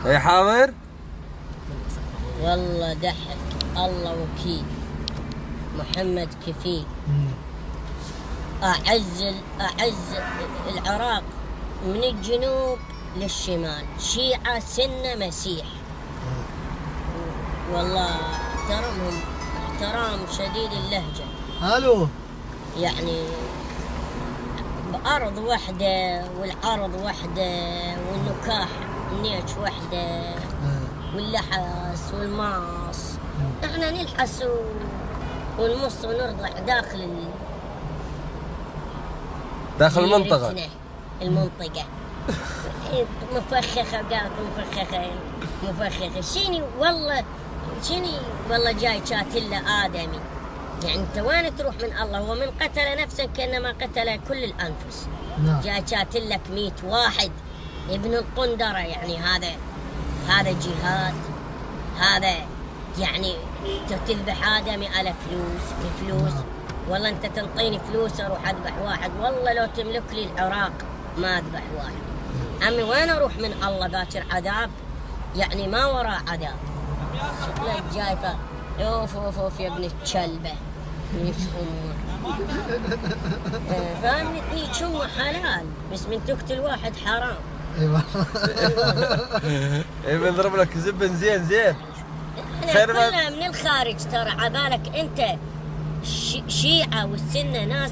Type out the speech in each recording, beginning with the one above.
اي حامر؟ والله دحك الله وكيل محمد كفيل. أعز العراق من الجنوب للشمال، شيعة سنة مسيح. والله احترمهم احترام شديد اللهجة. الو يعني بأرض واحدة والعرض واحدة والنكاح النيش واحدة واللحس والماص. احنا نلحس ونمص ونرضع داخل المنطقة مفخخة. قالت مفخخة شيني والله جاي شاتلة آدمي. يعني انت وين تروح من الله؟ هو من قتل نفسا كأنما قتل كل الأنفس. جاي شاتلك 100 واحد ابن القندرة. يعني هذا جهاد. هذا يعني تذبح آدمي على فلوس. والله انت تنطيني فلوس اروح اذبح واحد. والله لو تملك لي العراق ما اذبح واحد. عمي وين اروح من الله؟ باكر عذاب، يعني ما وراء عذاب. شكلك جايفه اوف يا ابن الكلبه. ليش امك؟ فاهمني؟ هيك امه حلال بس من تقتل واحد حرام. ايوه اي بنضرب لك زبن زين. احنا كلنا من الخارج ترى. عبالك انت شيعة والسنة ناس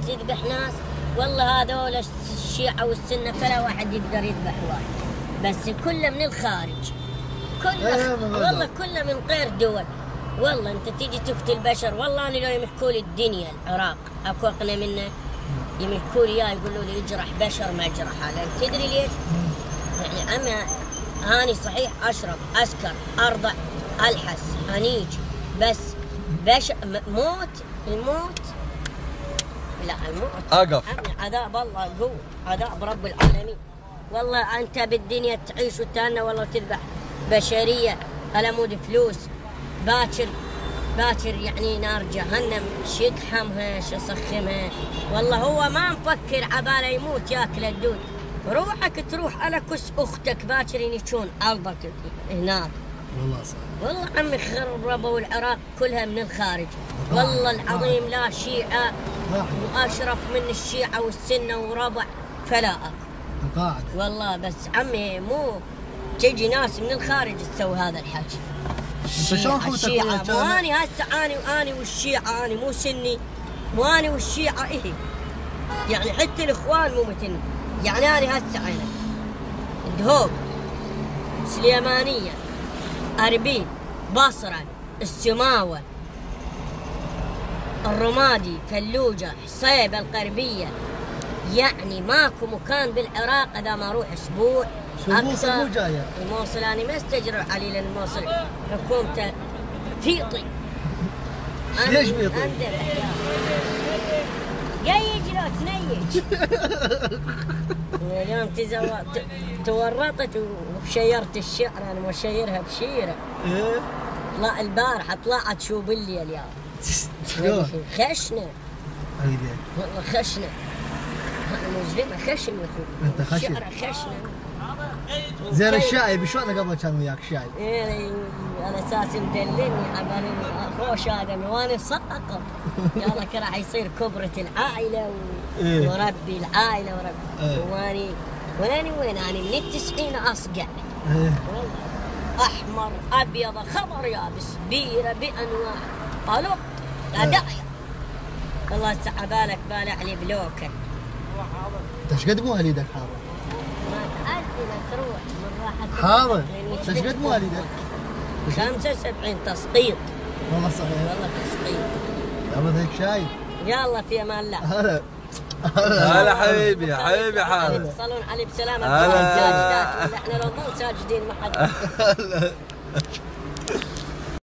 تذبح ناس. والله هذول الشيعة والسنة فلا واحد يقدر يذبح واحد، بس كله من الخارج. والله كله من غير دول. والله انت تيجي تقتل بشر. والله انا لو يملكوا لي الدنيا العراق اكو اقنى منه. يملكوا لي اياه يقولوا لي اجرح بشر ما اجرحه. لان تدري ليش؟ يعني عمي هاني صحيح اشرب اسكر ارضع الحس انيج، بس الموت لا الموت اقف. عذاب الله قوة، عذاب رب العالمين. والله انت بالدنيا تعيش وتهنى والله تذبح بشرية على مود فلوس. باكر يعني نار جهنم شيقحمها شيصخمها. والله هو ما مفكر عباله يموت ياكل الدود. روحك تروح على كس اختك باكر ينشون قلبك هناك. والله صح. والله عمي خربوا العراق كلها من الخارج. والله العظيم لا شيعة وأشرف من الشيعة والسنة وربع فلا أكو. القاعدة. والله بس عمي مو تجي ناس من الخارج تسوي هذا الحكي. الشيعة مو أني هسه أني والشيعة أني مو سني. مو أني والشيعة إيه. يعني حتى الإخوان مو مثلني. يعني أنا هسه أنا دهوك سليمانية أربيل بصرة السماوة الرمادي فلوجة حصيبة القربية. يعني ماكو مكان بالعراق إذا ما أروح أسبوع أكثر. الموصل أنا ما استجرب علي لأن الموصل حكومته فيطي. ليش فيطي؟ جاي لو تنيج. اليوم تورطت وشيرت الشعر. انا مشيرها بشيره. ايه لا البارحه طلعت شو باللي اليوم. خشنه. والله خشنه. انا مجرمه خشن يا اخوي. انت خشن. الشعر خشنه. زين الشايب شلون قبل كان وياك الشايب؟ ايه على اساس مدللني عبالي خوش ادمي وانا صقق. قال لك راح يصير كبرة العائله وربي العائله وربي. واني وين انا من ال90 اصقع. والله احمر ابيض خضر يابس بيره بانواع طلق داعيه. والله هسه عبالك بالع لي بلوكه. انت ايش قد مواليدك حاضر؟ ما تعرفي تروح من راحه حاضر. انت ايش قد مواليدك؟ 75 تسقيط. والله صحيح. والله تسقيط. يلا هيك شايب. يلا في امان الله. هلا حبيبي حاضر. يتصلون علي بسلامة. الساجدات احنا لو نظل ساجدين ما حد.